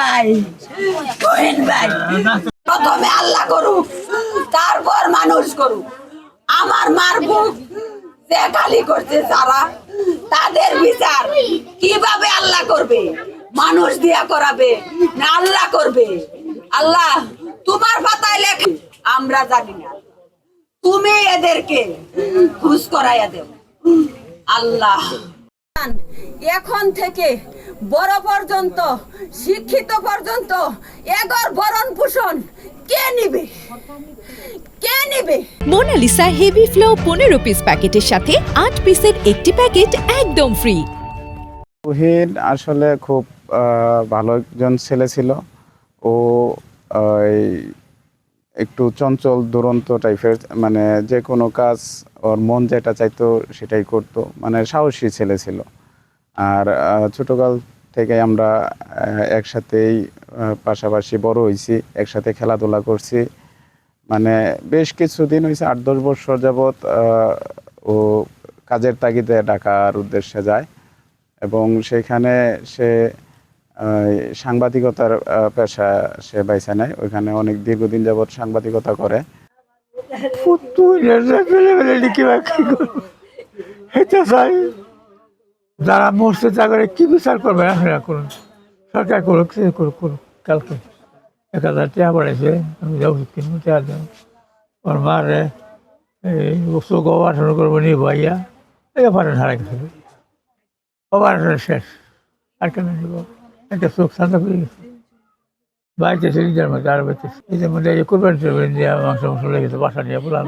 ভাই তুহিন ভাই প্রথমে আল্লাহ করুক, তারপর মানুষ করুক। আমার মার বুক যে খালি করছে যারা, তাদের বিচার কিভাবে আল্লাহ করবে? মানুষ দিয়া করাবে না আল্লাহ করবে? আল্লাহ তোমার পাতায় লেখে, আমরা জানি না, তুমি এদেরকে খুশ করাইয়া দেও আল্লাহ। এখন থেকে বড় পর্যন্ত, শিক্ষিত পর্যন্ত এগর ভরণ পোষণ কে নিবে? কে নিবে? মোনালিসা হেভি ফ্লো 15 পিস প্যাকেটের সাথে 8 পিসের একটি প্যাকেট একদম ফ্রি। তুহিন আসলে খুব ভালো একজন ছেলে ছিল। ও একটু চঞ্চল দুরন্ত টাইপের, মানে যে কোনো কাজ ওর মন যেটা চাইতো সেটাই করতো, মানে সাহসী ছেলে ছিল। আর ছোটকাল থেকে আমরা একসাথেই পাশাপাশি বড় হয়েছি, একসাথে খেলাধুলা করছি। মানে বেশ কিছুদিন হয়েছে, 8-10 বছর যাবৎ ও কাজের তাগিদে ঢাকার উদ্দেশ্যে যায় এবং সেখানে সে সাংবাদিকতার পেশা সে বাইছে নেয়। ওইখানে অনেক দীর্ঘদিন যাবৎ সাংবাদিকতা করে। যারা মরছে তাদের কি বিচার করবে? আপনারা করুন, সরকার করুক, সে করুক, করুক। কালকে 1000 টাকা পড়েছে, আমি যাবো কিনবো, টাকা দেবো। ওর মারে চোখ অপারেশন করবো নিয়ে ভাইয়া, এই অপারেশন হারাই গেছে, অপারেশন শেষ, আর কেন নিব? একটা চোখ সাদা হয়ে গেছে, বাড়িতে নিজের মধ্যে আরো বেঁচেছে। এদের মধ্যে কোরবানি টোরবানি দিয়ে মাংস মাংস লেগেছে, বাসা নিয়ে বললাম